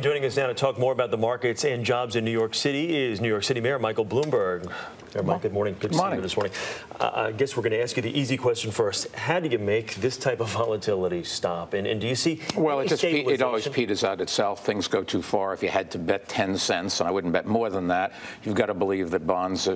joining us now to talk more about the markets and jobs in New York City is New York City Mayor Michael Bloomberg. Mayor Mike, good morning. Good to see you this morning. I guess we're going to ask you the easy question first. How do you make this type of volatility stop? And do you see it always peters out itself. Things go too far. If you had to bet 10 cents, and I wouldn't bet more than that, you've got to believe that bonds,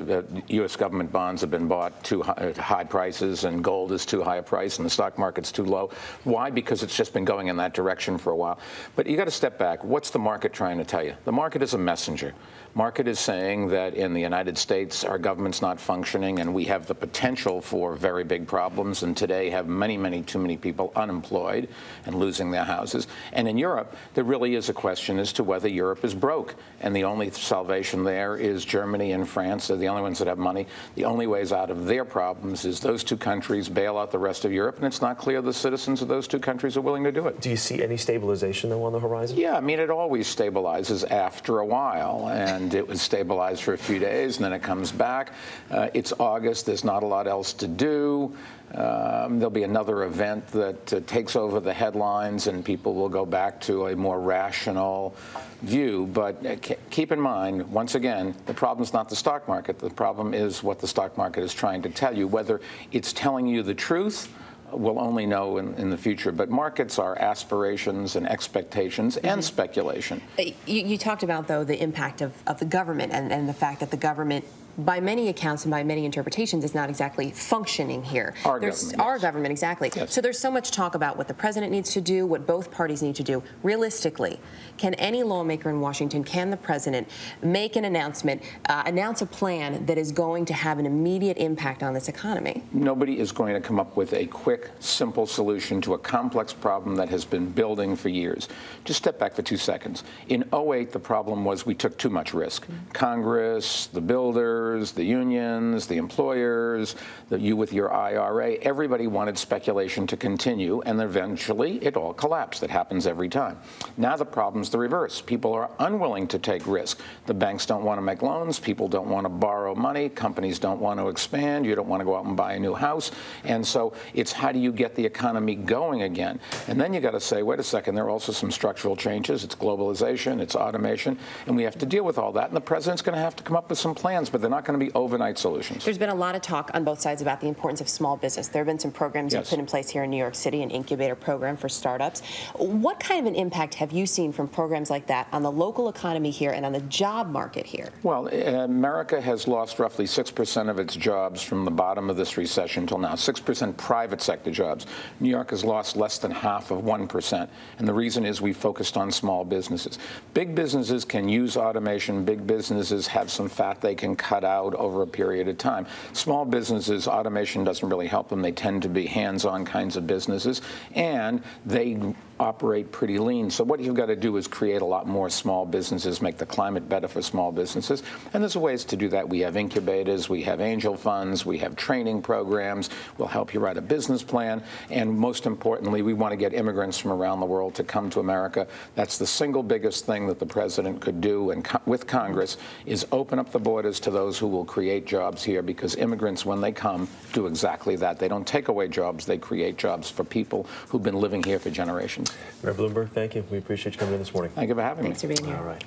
U.S. government bonds have been bought too high prices, and gold is too high a price, and the stock market's too low. Why? Because it's just been going in that direction for a while. But you got to step back. What's the market trying to tell you? The market is a messenger. Market is saying that in the United States, our government's not functioning, and we have the potential for very big problems, and today have too many people unemployed and losing their houses. And in Europe, there really is a question as to whether Europe is broke, and the only salvation there is Germany and France. They're the only ones that have money. The only ways out of their problems is those two countries bail out the rest of Europe, and it's not clear the citizens of those two countries are willing to do it. Do you see any stabilization, though, on the horizon? Yeah, I mean, it always stabilizes after a while, and it was stabilized for a few days, and then it comes back. It's August. There's not a lot else to do. There'll be another event that takes over the headlines, and people will go back to a more rational view. But keep in mind, once again, the problem's not the stock market. The problem is what the stock market is trying to tell you. Whether it's telling you the truth, we'll only know in the future. But markets are aspirations and expectations and speculation. You talked about, though, the impact of the government and the fact that the government, by many accounts and by many interpretations, is not exactly functioning here. Our government, exactly. Yes. So there's so much talk about what the president needs to do, what both parties need to do. Realistically, can any lawmaker in Washington, can the president make an announcement, announce a plan that is going to have an immediate impact on this economy? Nobody is going to come up with a quick, simple solution to a complex problem that has been building for years. Just step back for 2 seconds. In '08, the problem was we took too much risk. Congress, the builders, the unions, the employers, you with your IRA, everybody wanted speculation to continue, and eventually it all collapsed. It happens every time. Now the problem's the reverse. People are unwilling to take risk. The banks don't want to make loans. People don't want to borrow money. Companies don't want to expand. You don't want to go out and buy a new house. And so it's how do you get the economy going again? And then you got to say, wait a second, there are also some structural changes. It's globalization, it's automation, and we have to deal with all that. And the president's going to have to come up with some plans, but they're not going to be overnight solutions. There's been a lot of talk on both sides about the importance of small business. There have been some programs you've put in place here in New York City, an incubator program for startups. What kind of an impact have you seen from programs like that on the local economy here and on the job market here? Well, America has lost roughly 6% of its jobs from the bottom of this recession till now, 6% private sector jobs. New York has lost less than half of 1%, and the reason is we focused on small businesses. Big businesses can use automation. Big businesses have some fat they can cut out over a period of time. Small businesses, automation doesn't really help them. They tend to be hands-on kinds of businesses, and they operate pretty lean. So what you've got to do is create a lot more small businesses, make the climate better for small businesses. And there's ways to do that. We have incubators, we have angel funds, we have training programs. We'll help you write a business plan. And most importantly, we want to get immigrants from around the world to come to America. That's the single biggest thing that the president could do, and with Congress, is open up the borders to those who will create jobs here, because immigrants, when they come, do exactly that. They don't take away jobs. They create jobs for people who've been living here for generations. Mayor Bloomberg, thank you. We appreciate you coming in this morning. Thank you for having me. Thanks for being here. All right.